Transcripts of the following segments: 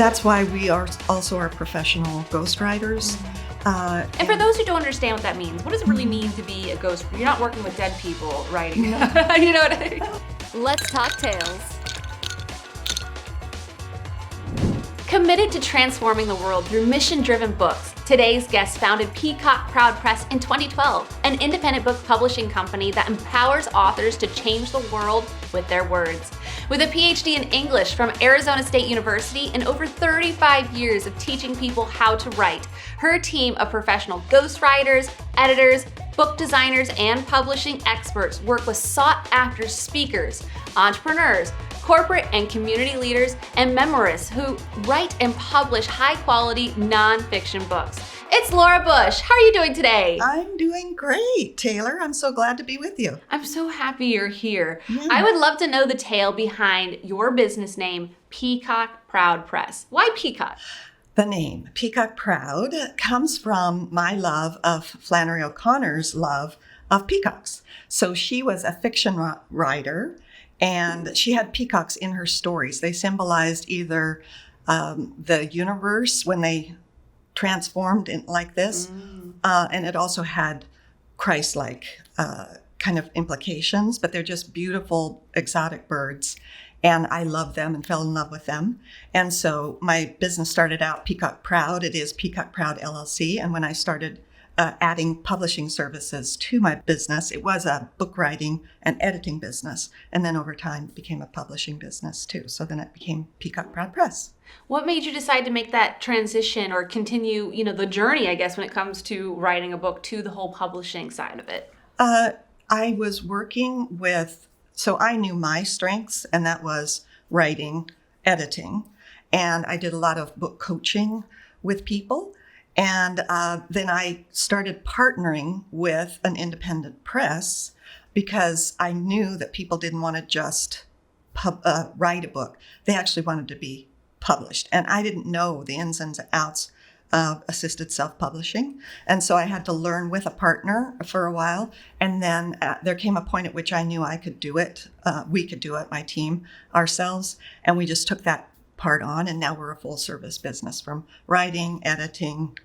That's why we are also our professional ghostwriters. And for those who don't understand what that means, what does it really mean to be a ghost? You're not working with dead people writing. You know what I mean? Let's talk tales. Committed to transforming the world through mission-driven books, today's guest founded Peacock Proud Press in 2012, an independent book publishing company that empowers authors to change the world with their words. With a PhD in English from Arizona State University and over 35 years of teaching people how to write, her team of professional ghostwriters, editors, book designers, and publishing experts work with sought-after speakers, entrepreneurs, corporate and community leaders, and memoirists who write and publish high-quality nonfiction books. It's Laura Bush. How are you doing today? I'm doing great, Taylor. I'm so glad to be with you. I'm so happy you're here. Yeah. I would love to know the tale behind your business name, Peacock Proud Press. Why Peacock? The name Peacock Proud comes from my love of Flannery O'Connor's love of peacocks. So she was a fiction writer, and she had peacocks in her stories. They symbolized either the universe when they transformed in like this, and it also had Christ-like kind of implications, but they're just beautiful exotic birds. And I love them and fell in love with them. And so my business started out Peacock Proud. It is Peacock Proud LLC. And when I started adding publishing services to my business, it was a book writing and editing business. And then over time, it became a publishing business too. So then it became Peacock Proud Press. What made you decide to make that transition or continue, the journey, I guess, when it comes to writing a book to the whole publishing side of it? I was working with, so I knew my strengths, and that was writing, editing. And I did a lot of book coaching with people. And then I started partnering with an independent press because I knew that people didn't want to just write a book. They actually wanted to be published. And I didn't know the ins and outs of assisted self-publishing. And so I had to learn with a partner for a while. And then there came a point at which I knew I could do it. We could do it, my team, ourselves. And we just took that part on. And now we're a full service business from writing, editing,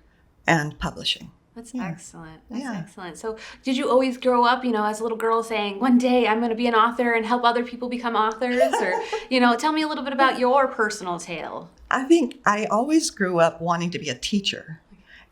and publishing. That's excellent. That's Yeah. excellent. So did you always grow up, as a little girl saying, one day I'm going to be an author and help other people become authors? Or, tell me a little bit about your personal tale. I think I always grew up wanting to be a teacher.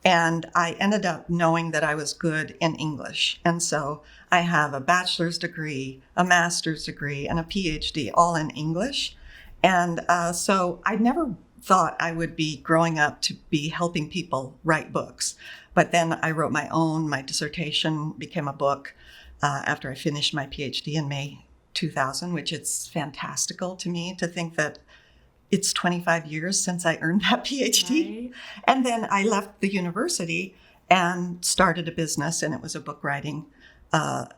And I ended up knowing that I was good in English. And so I have a bachelor's degree, a master's degree, and a PhD, all in English. And so I never thought I would be growing up to be helping people write books. But then I wrote my dissertation became a book after I finished my PhD in May 2000, which is fantastical to me to think that it's 25 years since I earned that PhD. Right. And then I left the university and started a business, and it was a book writing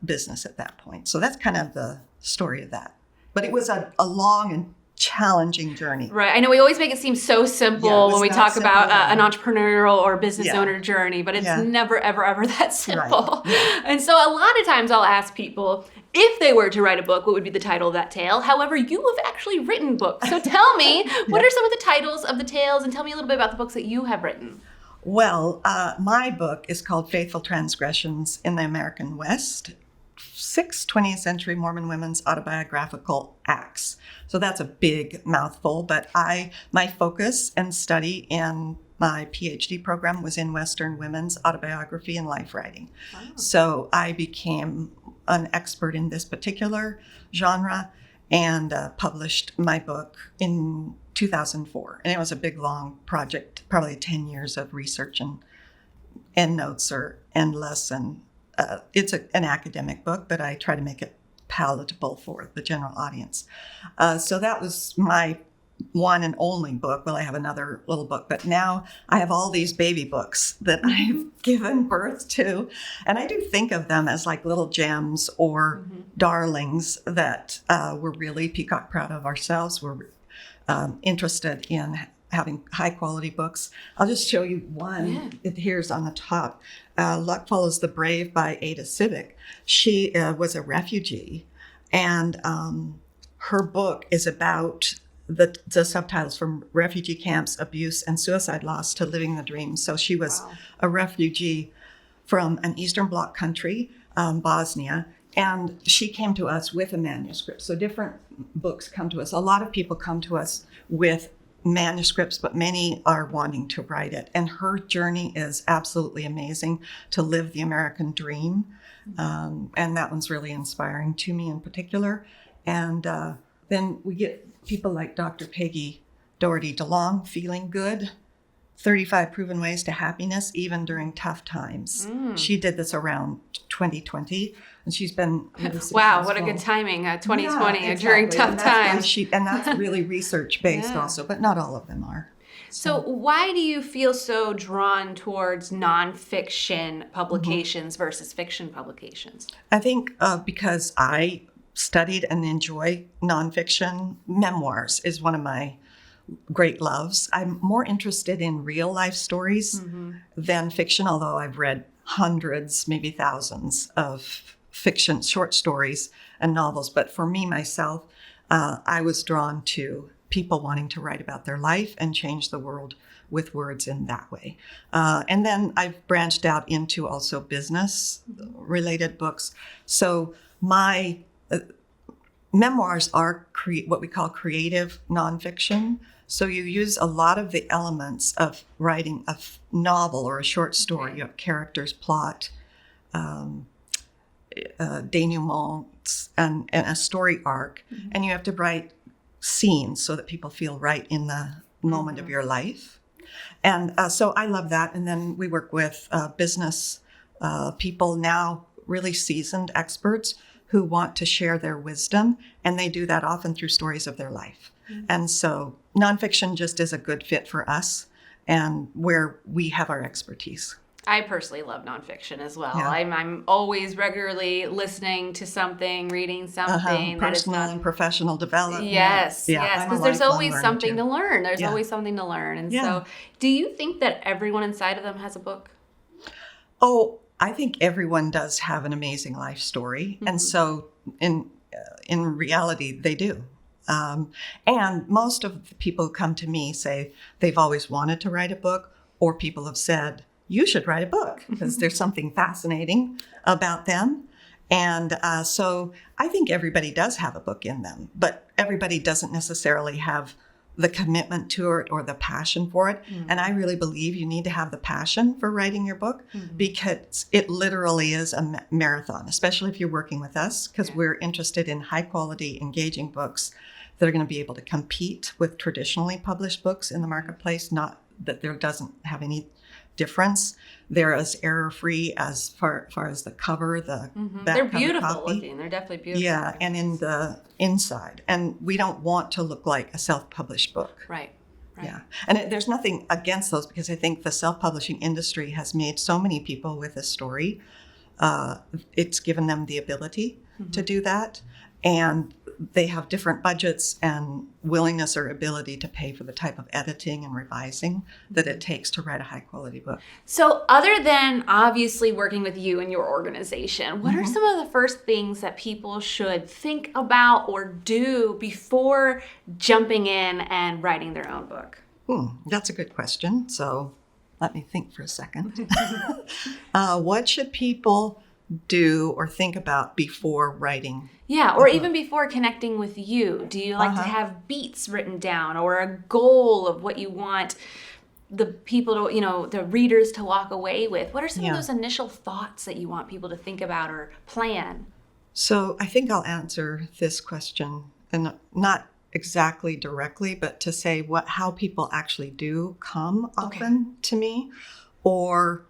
business at that point. So that's kind of the story of that. But it was a long and challenging journey. Right. I know we always make it seem so simple when we talk about an entrepreneurial or business owner journey, but it's never, ever, ever that simple. Right. Yeah. And so a lot of times I'll ask people, if they were to write a book, what would be the title of that tale? However, you have actually written books. So tell me, what are some of the titles of the tales, and tell me a little bit about the books that you have written. Well, my book is called Faithful Transgressions in the American West, 6 20th century Mormon women's autobiographical acts. So that's a big mouthful, but my focus and study in my PhD program was in Western women's autobiography and life writing. Wow. So I became an expert in this particular genre and published my book in 2004. And it was a big, long project, probably 10 years of research, and endnotes are endless. And it's an academic book, but I try to make it palatable for the general audience. So that was my one and only book. Well, I have another little book, but now I have all these baby books that I've given birth to. And I do think of them as like little gems or darlings that we're really peacock proud of ourselves. We're interested in having high quality books. I'll just show you one. Here's on the top. Luck Follows the Brave by Ada Civic. She was a refugee, and her book is about the subtitles from refugee camps, abuse, and suicide loss to living the dream. So she was a refugee from an Eastern Bloc country, Bosnia, and she came to us with a manuscript. So different books come to us. A lot of people come to us with manuscripts, but many are wanting to write it. And her journey is absolutely amazing, to live the American dream. And that one's really inspiring to me in particular. And then we get people like Dr. Peggy Doherty DeLong, Feeling Good, 35 Proven Ways to Happiness, Even During Tough Times. She did this around 2020, and she's been really successful. Wow, what a good timing, 2020, during tough times. And that's really research-based also, but not all of them are. So why do you feel so drawn towards nonfiction publications versus fiction publications? I think because I studied and enjoy nonfiction. Memoirs is one of my great loves. I'm more interested in real life stories than fiction, although I've read hundreds, maybe thousands of fiction, short stories and novels. But for me, myself, I was drawn to people wanting to write about their life and change the world with words in that way. And then I've branched out into also business related books. So my memoirs are what we call creative nonfiction. So you use a lot of the elements of writing a novel or a short story. You have characters, plot, denouements, and a story arc. And you have to write scenes so that people feel right in the moment of your life. And so I love that. And then we work with business people, now really seasoned experts, who want to share their wisdom, and they do that often through stories of their life. And so nonfiction just is a good fit for us and where we have our expertise. I personally love nonfiction as well. Yeah. I'm always regularly listening to something, reading something. Personal and professional development. Yes, yes, because there's always something to learn. There's Yeah. always something to learn. And so do you think that everyone inside of them has a book? Oh, I think everyone does have an amazing life story. And so in reality, they do. And most of the people who come to me say they've always wanted to write a book, or people have said, you should write a book because there's something fascinating about them. And so I think everybody does have a book in them, but everybody doesn't necessarily have the commitment to it or the passion for it. And I really believe you need to have the passion for writing your book because it literally is a marathon, especially if you're working with us, because we're interested in high quality, engaging books that are going to be able to compete with traditionally published books in the marketplace. Not that there doesn't have any difference. They're as error-free as far as the cover, the back They're cover beautiful copy. looking. They're definitely beautiful. Yeah, and in the inside. And we don't want to look like a self-published book. Right. Yeah. And there's nothing against those, because I think the self-publishing industry has made so many people with a story. It's given them the ability to do that. And they have different budgets and willingness or ability to pay for the type of editing and revising that it takes to write a high quality book. So other than obviously working with you and your organization, what are some of the first things that people should think about or do before jumping in and writing their own book? That's a good question. So let me think for a second. What should people do or think about before writing? Yeah, or even before connecting with you. Do you like to have beats written down or a goal of what you want the people to, the readers to walk away with? What are some of those initial thoughts that you want people to think about or plan? So I think I'll answer this question, and not exactly directly, but to say how people actually do come often to me, well,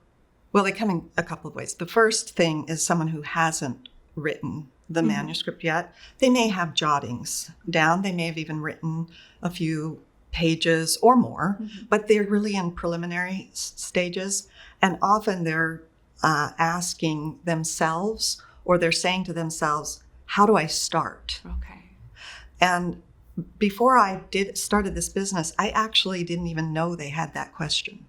they come in a couple of ways. The first thing is someone who hasn't written the manuscript yet. They may have jottings down. They may have even written a few pages or more, but they're really in preliminary stages. And often they're asking themselves, or they're saying to themselves, how do I start? Okay. And before I started this business, I actually didn't even know they had that question.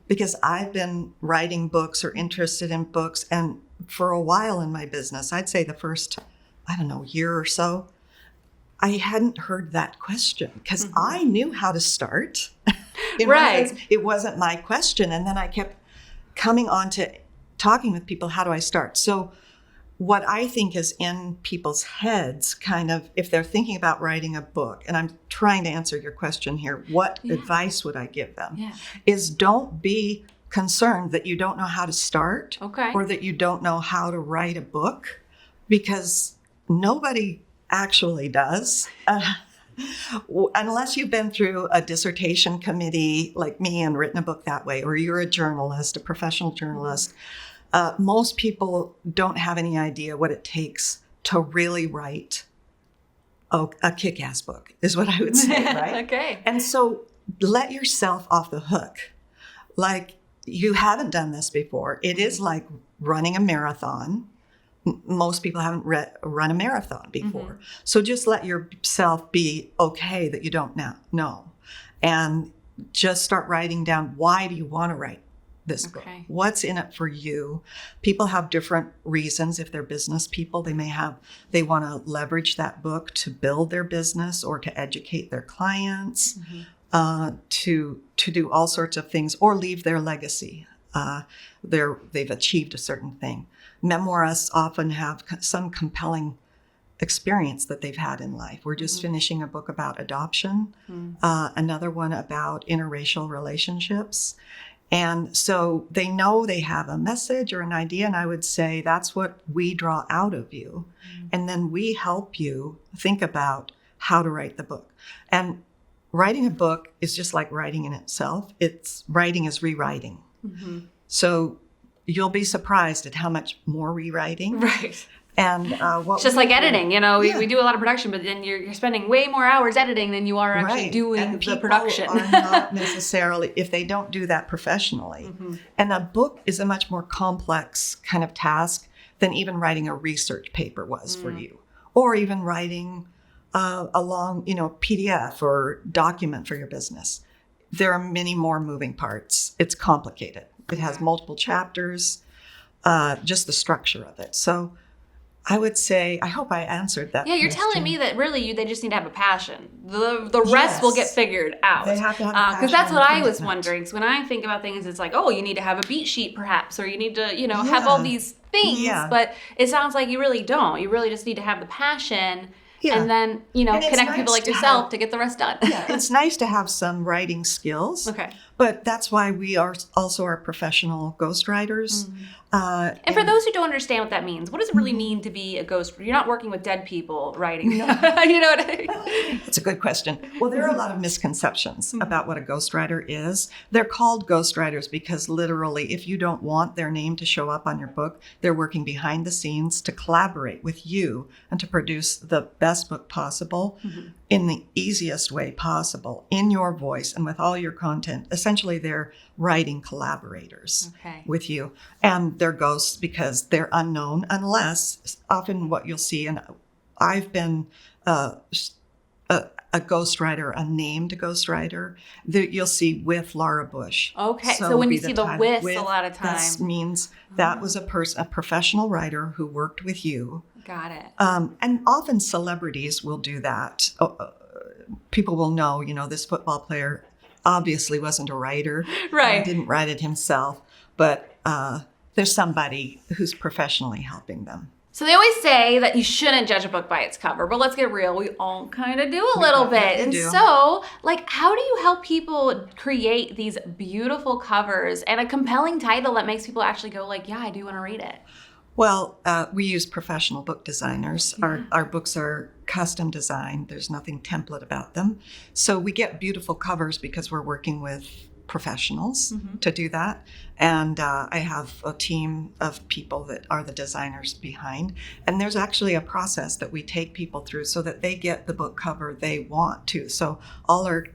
Because I've been writing books or interested in books, and for a while in my business, I'd say the first, year or so, I hadn't heard that question because I knew how to start. Right. It wasn't my question. And then I kept coming on to talking with people, how do I start? So what I think is in people's heads, kind of, if they're thinking about writing a book, and I'm trying to answer your question here, what advice would I give them? Is don't be concerned that you don't know how to start or that you don't know how to write a book, because nobody actually does. Unless you've been through a dissertation committee like me and written a book that way, or you're a journalist, a professional journalist, most people don't have any idea what it takes to really write a kick-ass book, is what I would say, right? Okay. And so let yourself off the hook. Like, you haven't done this before. It is like running a marathon. Most people haven't run a marathon before. So just let yourself be okay that you don't know. And just start writing down, why do you want to write this book? What's in it for you? People have different reasons. If they're business people, they want to leverage that book to build their business or to educate their clients, to do all sorts of things, or leave their legacy. They've achieved a certain thing. Memoirists often have some compelling experience that they've had in life. We're just finishing a book about adoption, another one about interracial relationships. And so they know they have a message or an idea, and I would say that's what we draw out of you. And then we help you think about how to write the book. And writing a book is just like writing in itself. Writing is rewriting. So you'll be surprised at how much more rewriting. Right. And it's just like editing, we do a lot of production, but then you're spending way more hours editing than you are actually doing the production. Are not necessarily, if they don't do that professionally. And a book is a much more complex kind of task than even writing a research paper was for you, or even writing a long, PDF or document for your business. There are many more moving parts. It's complicated. It has multiple chapters, just the structure of it. So I would say, I hope I answered that. Yeah, you're telling me that really they just need to have a passion. The rest will get figured out. They have to have a passion. Because that's what I was wondering. So when I think about things, it's like, you need to have a beat sheet perhaps, or you need to, have all these things. But it sounds like you really don't. You really just need to have the passion. And then, connect people like yourself to get the rest done. It's nice to have some writing skills. Okay. But that's why we are professional ghostwriters. And for those who don't understand what that means, what does it really mean to be a ghostwriter? You're not working with dead people writing. No. You know what I mean? That's a good question. Well, there are a lot of misconceptions about what a ghostwriter is. They're called ghostwriters because literally, if you don't want their name to show up on your book, they're working behind the scenes to collaborate with you and to produce the best book possible in the easiest way possible, in your voice and with all your content. Essentially, they're writing collaborators with you. And they're ghosts because they're unknown, unless often what you'll see, and I've been a ghostwriter, a named ghostwriter, that you'll see with Laura Bush. Okay, so when you see the with a lot of times. That means that was a professional writer who worked with you. Got it. And often celebrities will do that. People will know, this football player obviously wasn't a writer. Right. He didn't write it himself, but there's somebody who's professionally helping them. So they always say that you shouldn't judge a book by its cover, but let's get real. We all kind of do a little bit. And so, how do you help people create these beautiful covers and a compelling title that makes people actually go yeah, I do want to read it? Well, we use professional book designers. Our books are custom designed. There's nothing template about them. So we get beautiful covers because we're working with professionals to do that. And I have a team of people that are the designers behind. And there's actually a process that we take people through so that they get the book cover they want to. So all our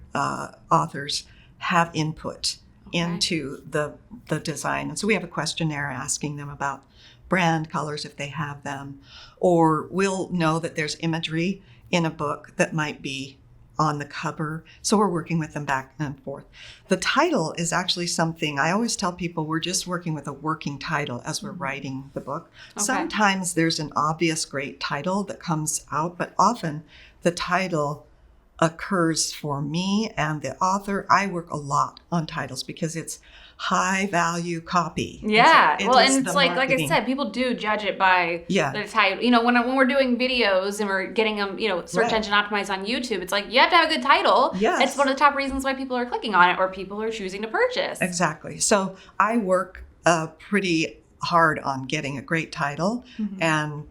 authors have input into the design. And so we have a questionnaire asking them about brand colors if they have them, or we'll know that there's imagery in a book that might be on the cover. So we're working with them back and forth. The title is actually something I always tell people, we're just working with a working title as we're writing the book. Sometimes there's an obvious great title that comes out, but often the title occurs for me and the author. I work a lot on titles because it's high value copy. Yeah. It Well, is and it's the like I marketing. said, people do judge it by Yeah. the title. You know, when we're doing videos and we're getting them, you know, search Right. engine optimized on YouTube, it's like you have to have a good title. Yes. It's one of the top reasons why people are clicking on it or people are choosing to purchase. Exactly. So I work pretty hard on getting a great title, and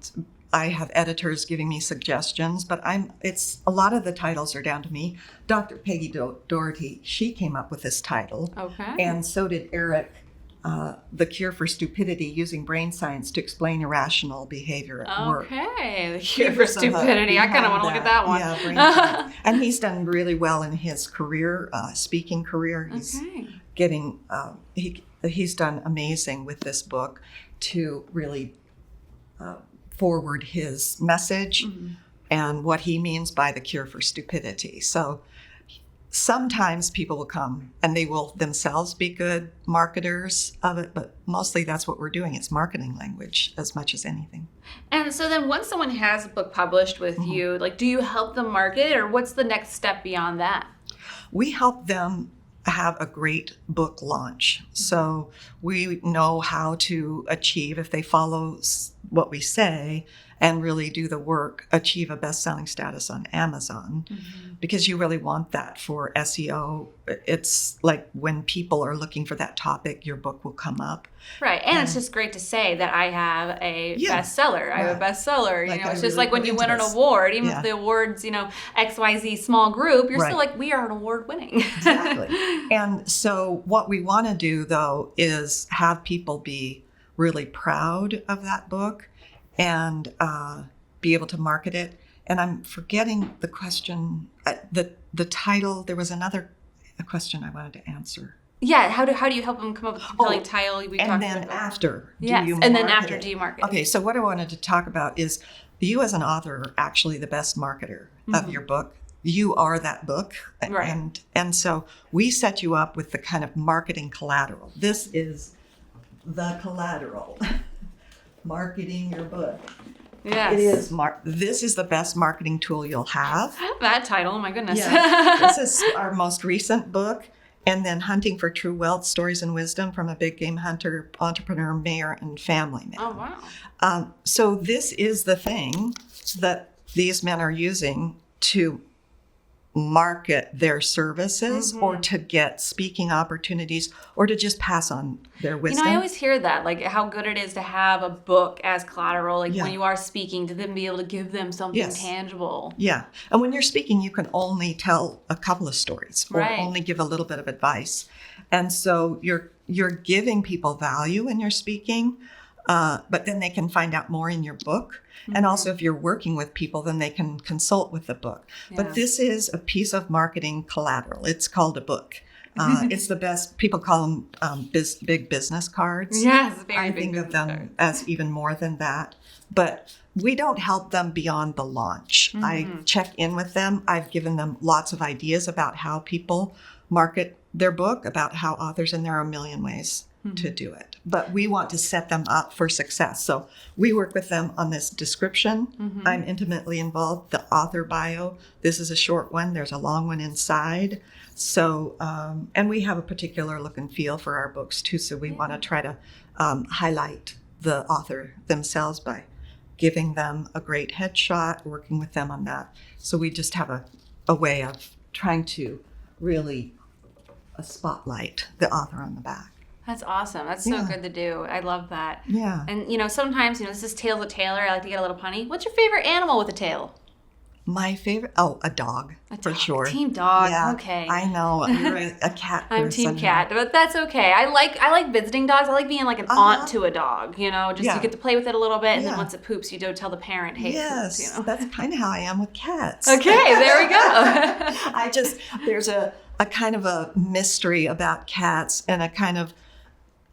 I have editors giving me suggestions, but it's a lot of the titles are down to me. Dr. Peggy Doherty, she came up with this title. Okay. And so did Eric, The Cure for Stupidity, using brain science to explain irrational behavior at work. Okay. The He Cure for was the hook Stupidity. I kind of behind want to look at that one. Yeah, brain science. And he's done really well in his career, speaking career. He's Okay. getting, he's done amazing with this book to really forward his message and what he means by the cure for stupidity. So sometimes people will come and they will themselves be good marketers of it, but mostly that's what we're doing. It's marketing language as much as anything. And so then once someone has a book published with you, like, do you help them market it or what's the next step beyond that? We help them have a great book launch. So we know how to achieve, if they follow what we say and really do the work, achieve a best-selling status on Amazon, because you really want that for SEO. It's like when people are looking for that topic, your book will come up. Right. And it's just great to say that I have a Yeah. bestseller. I have a bestseller. Like, You know, I it's just really like when put you into win an this. award, even Yeah. if the award's, you know, XYZ small group, you're still Right. like, we are an award winning. Exactly. And so what we want to do, though, is have people be really proud of that book and be able to market it. And I'm forgetting the question, the title. There was a question I wanted to answer. Yeah. How do you help them come up with a compelling title? We And talked then about after, Yes. do you And then market after, it? do you market? Okay, so what I wanted to talk about is you as an author are actually the best marketer of your book. You are that book. Right. And so we set you up with the kind of marketing collateral. This is the collateral. Marketing your book. Yes. It is. This is the best marketing tool you'll have. That title, my goodness. This is our most recent book. And then Hunting for True Wealth, Stories and Wisdom from a Big Game Hunter, Entrepreneur, Mayor, and Family Man. Oh, wow. So this is the thing that these men are using to market their services or to get speaking opportunities or to just pass on their You wisdom. know, I always hear that, like how good it is to have a book as collateral, like Yeah. when you are speaking, to then be able to give them something Yes. tangible. Yeah. And when you're speaking, you can only tell a couple of stories or Right. only give a little bit of advice. And so you're giving people value when you're speaking, but then they can find out more in your book. And also if you're working with people, then they can consult with the book. Yeah. But this is a piece of marketing collateral. It's called a book. It's the best. People call them big business cards. Yes, very I big think of business them cards. as even more than that. But we don't help them beyond the launch. I check in with them. I've given them lots of ideas about how people market their book, about how authors, and there are a million ways to do it. But we want to set them up for success. So we work with them on this description. I'm intimately involved. The author bio. This is a short one. There's a long one inside. So, and we have a particular look and feel for our books too. So we want to try to highlight the author themselves by giving them a great headshot, working with them on that. So we just have a way of trying to really spotlight the author on the back. That's awesome. That's so good to do. I love that. Yeah. And, you know, sometimes, you know, this is Tales of Taylor. I like to get a little punny. What's your favorite animal with a tail? My favorite? Oh, a dog, for dog. sure. Team dog. Yeah, Okay. I know. You're a cat person. I'm team cat, but that's okay. I like visiting dogs. I like being like an aunt to a dog, you know, just Yeah. you get to play with it a little bit, and then Yeah. once it poops, you don't tell the parent, hey, it Yes, poops, you know. that's kind of how I am with cats. Okay, there we go. There's a kind of a mystery about cats and a kind of,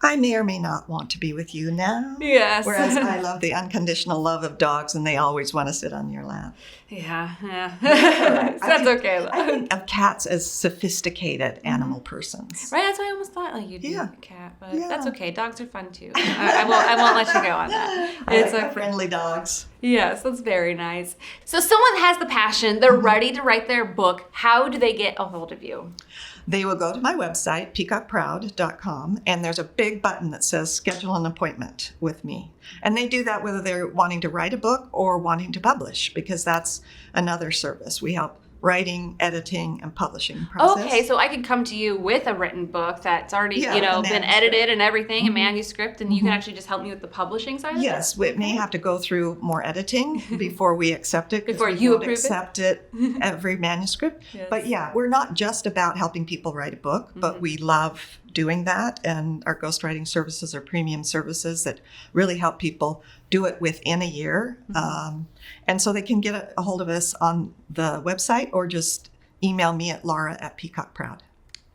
I may or may not want to be with you now. Yes. Whereas I love the unconditional love of dogs and they always want to sit on your lap. Yeah. Right. That's okay, though. I think of cats as sophisticated animal persons. Right, that's why I almost thought like you'd be Yeah. a cat, but Yeah. that's okay. Dogs are fun too. I won't let you go on that. I It's like my okay. friendly dogs. Yes, that's very nice. So someone has the passion, they're ready to write their book. How do they get a hold of you? They will go to my website, peacockproud.com, and there's a big button that says schedule an appointment with me. And they do that whether they're wanting to write a book or wanting to publish, because that's another service. We help writing, editing, and publishing process. Okay, so I could come to you with a written book that's already, been edited and everything, a manuscript, and you can actually just help me with the publishing side of it? Yes, it may have to go through more editing before we accept it. Before we you don't approve accept it, every manuscript. Yes. But yeah, we're not just about helping people write a book, but we love doing that. And our ghostwriting services are premium services that really help people do it within a year. And so they can get a hold of us on the website or just email me at laura@peacockproud.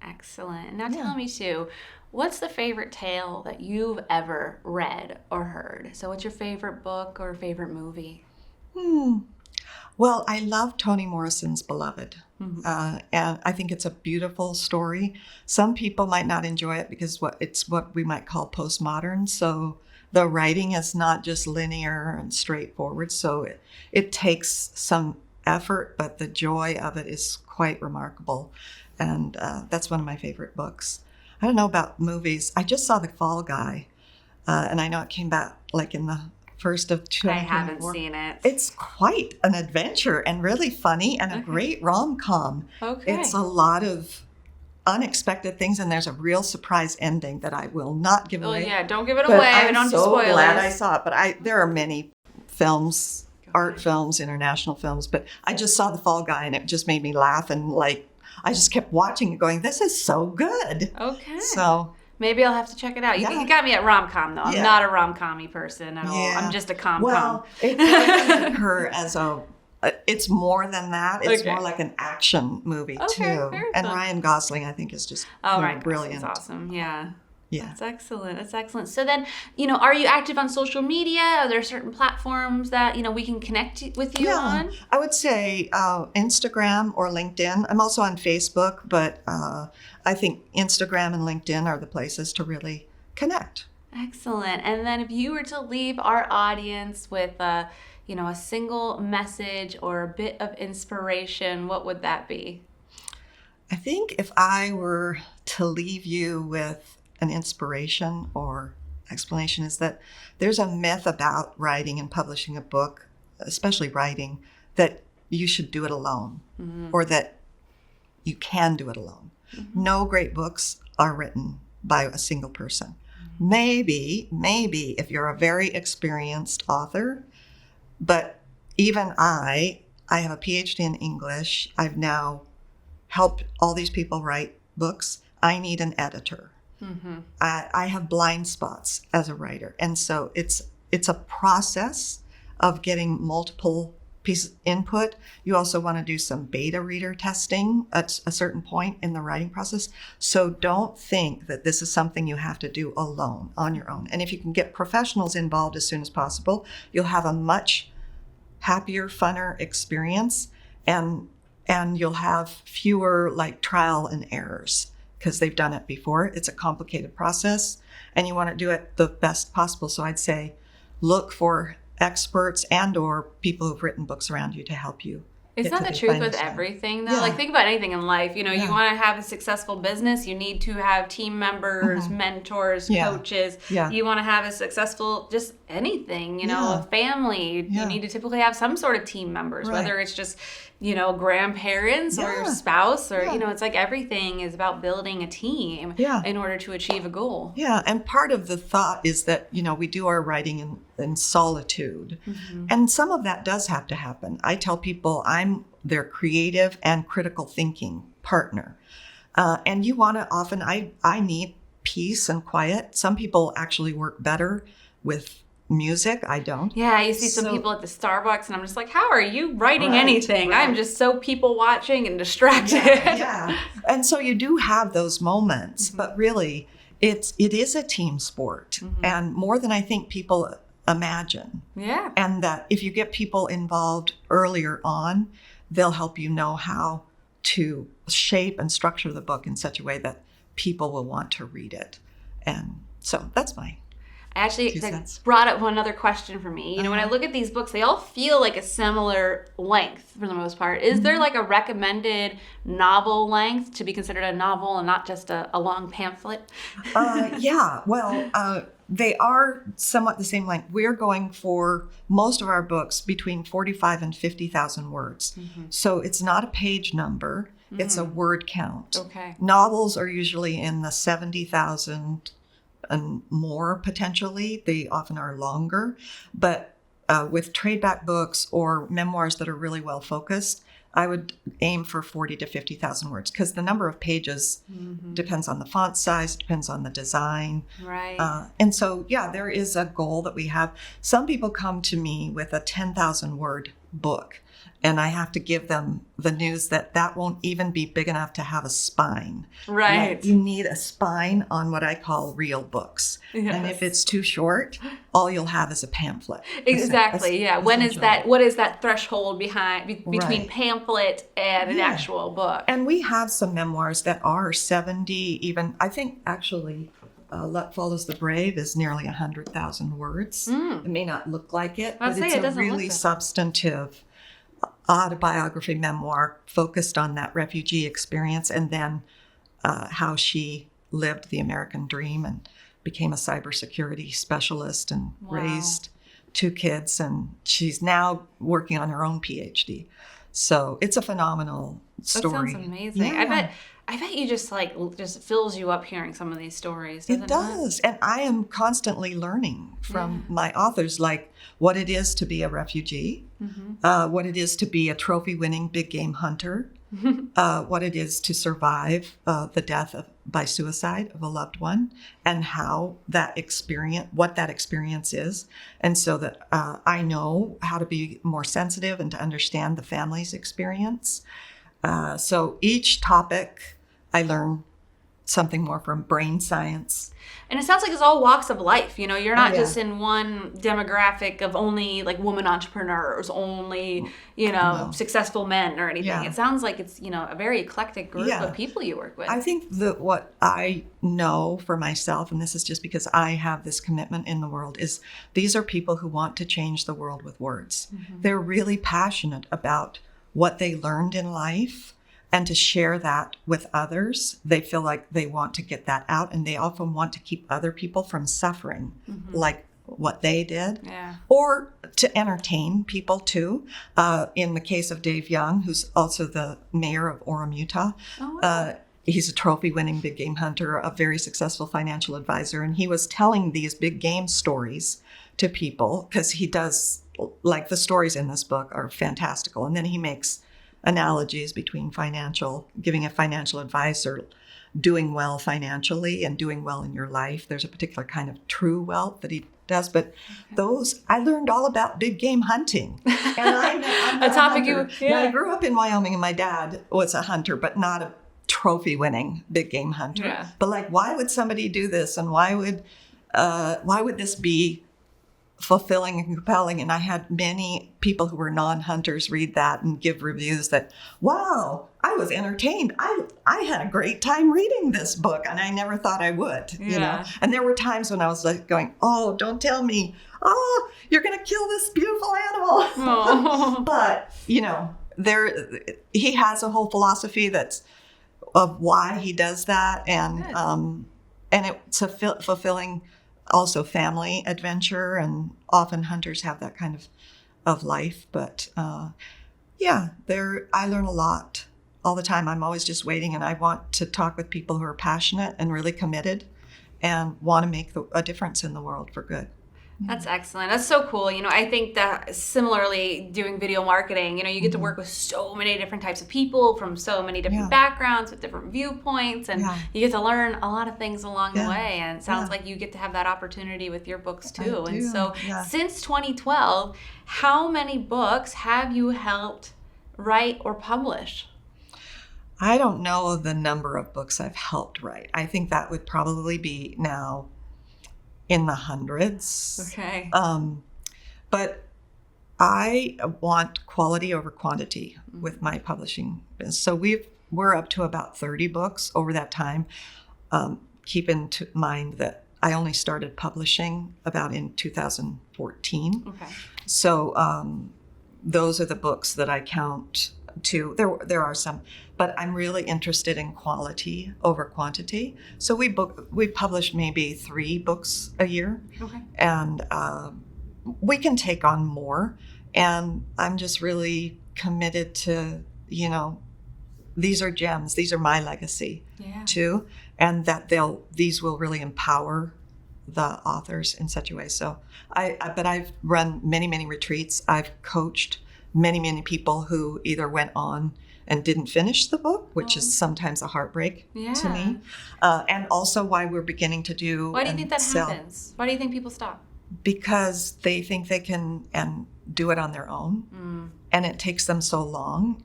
Excellent. Now tell me too, what's the favorite tale that you've ever read or heard? So what's your favorite book or favorite movie? Well, I love Toni Morrison's Beloved. And I think it's a beautiful story. Some people might not enjoy it because it's what we might call postmodern. So the writing is not just linear and straightforward. So it takes some effort, but the joy of it is quite remarkable. And that's one of my favorite books. I don't know about movies. I just saw The Fall Guy, and I know it came back like in the first of 2024. I haven't seen it. It's quite an adventure and really funny and a great rom-com. Okay. It's a lot of unexpected things, and there's a real surprise ending that I will not give away. Oh yeah, don't give it But away. I'm We don't do so spoilers. glad I saw it. But there are many films, art films, international films, but I just saw The Fall Guy and it just made me laugh, and like I just kept watching it going, this is so good. Okay. So maybe I'll have to check it out. You got me at rom-com though. I'm Yeah. not a rom-com-y person at all. Yeah. I'm just a com-com. well, it doesn't occur as it's more than that. It's Okay. more like an action movie Okay, too. very And fun. Ryan Gosling, I think, is just Right, brilliant. That's awesome. Yeah. Yeah. That's excellent. That's excellent. So then, are you active on social media? Are there certain platforms that, we can connect with you on? I would say Instagram or LinkedIn. I'm also on Facebook, but I think Instagram and LinkedIn are the places to really connect. Excellent. And then if you were to leave our audience with a single message or a bit of inspiration, what would that be? I think if I were to leave you with an inspiration or explanation, is that there's a myth about writing and publishing a book, especially writing, that you should do it alone or that you can do it alone. No great books are written by a single person. Maybe if you're a very experienced author, but even I have a PhD in English. I've now helped all these people write books. I need an editor. I have blind spots as a writer. And so it's a process of getting multiple pieces of input. You also want to do some beta reader testing at a certain point in the writing process. So don't think that this is something you have to do alone, on your own. And if you can get professionals involved as soon as possible, you'll have a much happier, funner experience, and you'll have fewer like trial and errors, because they've done it before. It's a complicated process, and you want to do it the best possible. So I'd say look for experts and or people who've written books around you to help you. Isn't that the truth with everything, though? Yeah. Like, think about anything in life. You want to have a successful business, you need to have team members, mentors, coaches. Yeah. You want to have a successful, just anything, a family. You need to typically have some sort of team members, whether it's just, grandparents or your spouse or, it's like everything is about building a team in order to achieve a goal. Yeah, and part of the thought is that, we do our writing in solitude. And some of that does have to happen. I tell people I'm their creative and critical thinking partner. And you want to often, I need peace and quiet. Some people actually work better with music. I don't. Yeah, you see some people at the Starbucks and I'm just like, how are you writing anything? I'm just so people watching and distracted. Yeah. And so you do have those moments, but really it is a team sport, and more than I think people imagine. Yeah. And that if you get people involved earlier on, they'll help you know how to shape and structure the book in such a way that people will want to read it. And so that's my Actually, that brought up one other question for me. You know, when I look at these books, they all feel like a similar length for the most part. Is there like a recommended novel length to be considered a novel and not just a long pamphlet? Yeah, well, they are somewhat the same length. We're going for most of our books between 45 and 50,000 words. So it's not a page number, it's a word count. Okay. Novels are usually in the 70,000 and more potentially. They often are longer. But with trade-back books or memoirs that are really well focused, I would aim for 40 to 50,000 words because the number of pages depends on the font size, depends on the design. Right. And so, yeah, there is a goal that we have. Some people come to me with a 10,000 word book, and I have to give them the news that won't even be big enough to have a spine. Right. Like, you need a spine on what I call real books. Yes. And if it's too short, all you'll have is a pamphlet. Exactly. Yeah. What is that threshold between pamphlet and an actual book? And we have some memoirs that are 70, even, I think actually, Luck Follows the Brave is nearly 100,000 words. It may not look like it, but it's a really substantive autobiography memoir focused on that refugee experience and then how she lived the American dream and became a cybersecurity specialist and raised 2 kids. And she's now working on her own PhD. So it's a phenomenal story. That sounds amazing. Yeah. I bet you just fills you up hearing some of these stories. It does. And I am constantly learning from my authors, like what it is to be a refugee, what it is to be a trophy-winning big game hunter, what it is to survive the death by suicide of a loved one, and how what that experience is. And so that I know how to be more sensitive and to understand the family's experience. So each topic, I learn something more from brain science. And it sounds like it's all walks of life. You know, you're not just in one demographic of only like women entrepreneurs, only, successful men or anything. Yeah. It sounds like it's, a very eclectic group of people you work with. I think that what I know for myself, and this is just because I have this commitment in the world, is these are people who want to change the world with words. They're really passionate about what they learned in life and to share that with others. They feel like they want to get that out, and they often want to keep other people from suffering like what they did, or to entertain people too. In the case of Dave Young, who's also the mayor of Orem, Utah, he's a trophy-winning big game hunter, a very successful financial advisor, and he was telling these big game stories to people because he does, like the stories in this book are fantastical. And then he makes analogies between giving a financial advice or doing well financially and doing well in your life. There's a particular kind of true wealth that he does, but I learned all about big game hunting. And I'm a topic Now, I grew up in Wyoming, and my dad was a hunter, but not a trophy-winning big game hunter. Yeah. But why would somebody do this, and why would this be fulfilling and compelling? And I had many people who were non-hunters read that and give reviews that, wow, I was entertained. I had a great time reading this book, and I never thought I would, you know. And there were times when I was like going, oh, don't tell me, oh, you're going to kill this beautiful animal. But, he has a whole philosophy of why he does that. And it's a fulfilling also family adventure, and often hunters have that kind of life. But I learn a lot all the time. I'm always just waiting, and I want to talk with people who are passionate and really committed and want to make a difference in the world for good. That's excellent. That's so cool. I think that similarly doing video marketing, you get to work with so many different types of people from so many different backgrounds with different viewpoints, and you get to learn a lot of things along the way. And it sounds like you get to have that opportunity with your books too. And so since 2012, how many books have you helped write or publish? I don't know the number of books I've helped write. I think that would probably be now in the hundreds. Okay. But I want quality over quantity with my publishing business. So we're up to about 30 books over that time. Keep in mind that I only started publishing about in 2014. Okay. So those are the books that I count to. There are some, but I'm really interested in quality over quantity. So we publish maybe 3 books a year. Okay. And we can take on more. And I'm just really committed to, these are gems. These are my legacy too. And that these will really empower the authors in such a way. So but I've run many, many retreats. I've coached many, many people who either went on and didn't finish the book, which is sometimes a heartbreak to me. And also why we're beginning to do. Why do you think that happens? Why do you think people stop? Because they think they can and do it on their own. And it takes them so long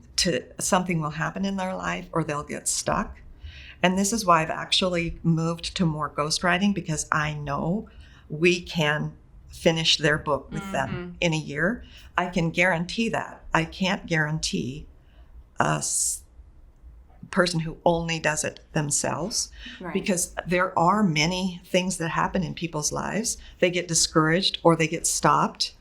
something will happen in their life or they'll get stuck. And this is why I've actually moved to more ghostwriting, because I know we can finish their book with them in a year. I can guarantee that. I can't guarantee a person who only does it themselves, because there are many things that happen in people's lives. They get discouraged or they get stopped,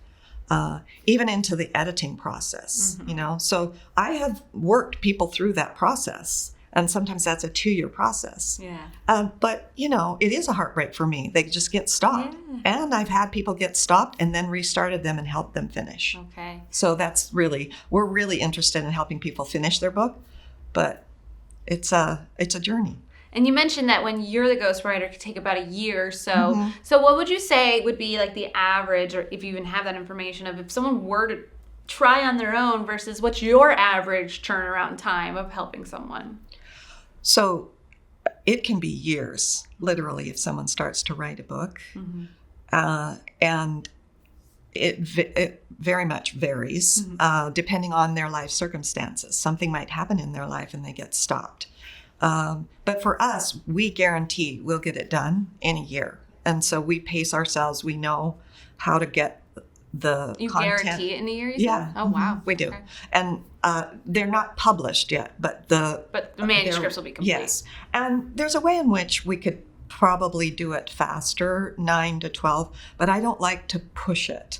even into the editing process, So I have worked people through that process. And sometimes that's a 2-year process. But, it is a heartbreak for me. They just get stopped. And I've had people get stopped and then restarted them and helped them finish. Okay. So we're really interested in helping people finish their book. But it's a journey. And you mentioned that when you're the ghostwriter, it could take about a year or so. So what would you say would be like the average, or if you even have that information, of if someone were to try on their own versus what's your average turnaround time of helping someone? So it can be years, literally, if someone starts to write a book. And it very much varies depending on their life circumstances. Something might happen in their life and they get stopped. But for us, we guarantee we'll get it done in a year. And so we pace ourselves. We know how to get the you content. Guarantee it in a year? Yeah. Oh, wow. We do. Okay. And they're not published yet, but the manuscripts will be complete. Yes. And there's a way in which we could probably do it faster, 9 to 12, but I don't like to push it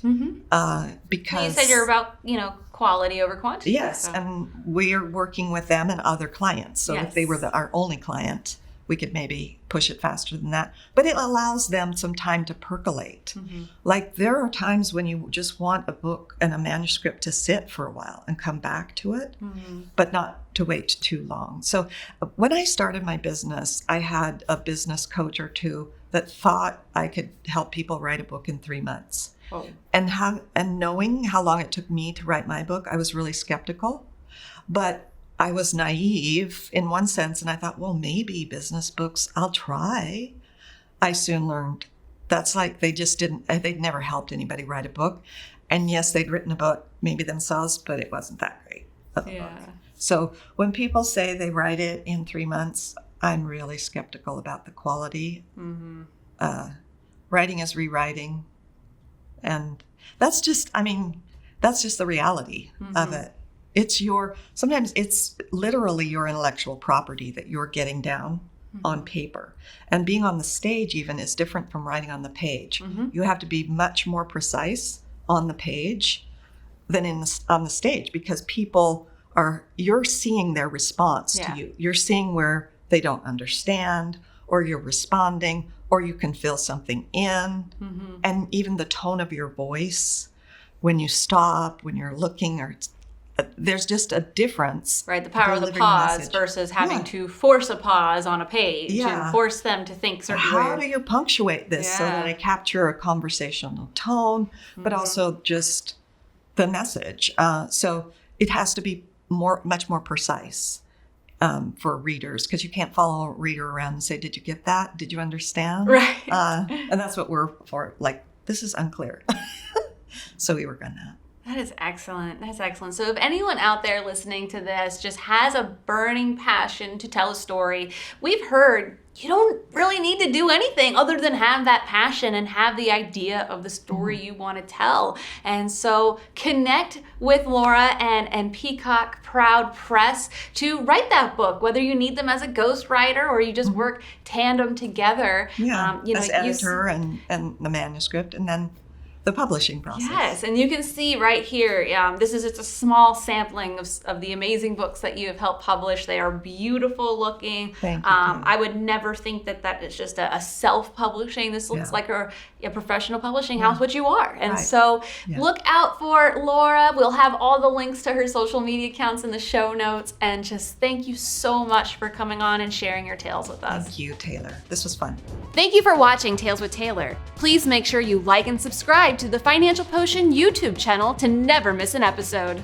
because... You said you're about, quality over quantity. Yes, so. And we're working with them and other clients. So if they were our only client, we could maybe push it faster than that. But it allows them some time to percolate. Like there are times when you just want a book and a manuscript to sit for a while and come back to it, but not to wait too long. So when I started my business, I had a business coach or two that thought I could help people write a book in 3 months. Oh. And knowing how long it took me to write my book, I was really skeptical. But I was naive in one sense, and I thought, well, maybe business books, I'll try. I soon learned that's like they'd never helped anybody write a book. And yes, they'd written a book, maybe themselves, but it wasn't that great of a book. So when people say they write it in 3 months, I'm really skeptical about the quality. Writing is rewriting. And that's just the reality of it. Sometimes it's literally your intellectual property that you're getting down on paper. And being on the stage even is different from writing on the page. You have to be much more precise on the page than on the stage, because you're seeing their response to you. You're seeing where they don't understand, or you're responding, or you can fill something in. And even the tone of your voice when you stop, when you're looking, or there's just a difference. Right, the power of the pause versus having to force a pause on a page and force them to think certain ways. How do you punctuate this so that I capture a conversational tone, but also just the message? So it has to be much more precise for readers, because you can't follow a reader around and say, did you get that? Did you understand? Right. And that's what we're for. Like, this is unclear. So we work on that. That is excellent. That's excellent. So if anyone out there listening to this just has a burning passion to tell a story, we've heard you don't really need to do anything other than have that passion and have the idea of the story you want to tell. And so connect with Laura and Peacock Proud Press to write that book, whether you need them as a ghostwriter or you just work tandem together. Yeah, as editor and the manuscript, and then the publishing process. Yes, and you can see right here, this is just a small sampling of the amazing books that you have helped publish. They are beautiful looking. Thank you. I would never think that is just a self-publishing. This looks like a professional publishing house, which you are. And so look out for Laura. We'll have all the links to her social media accounts in the show notes. And just thank you so much for coming on and sharing your tales with us. Thank you, Taylor. This was fun. Thank you for watching Tales with Taylor. Please make sure you like and subscribe to the Financial Potion YouTube channel to never miss an episode.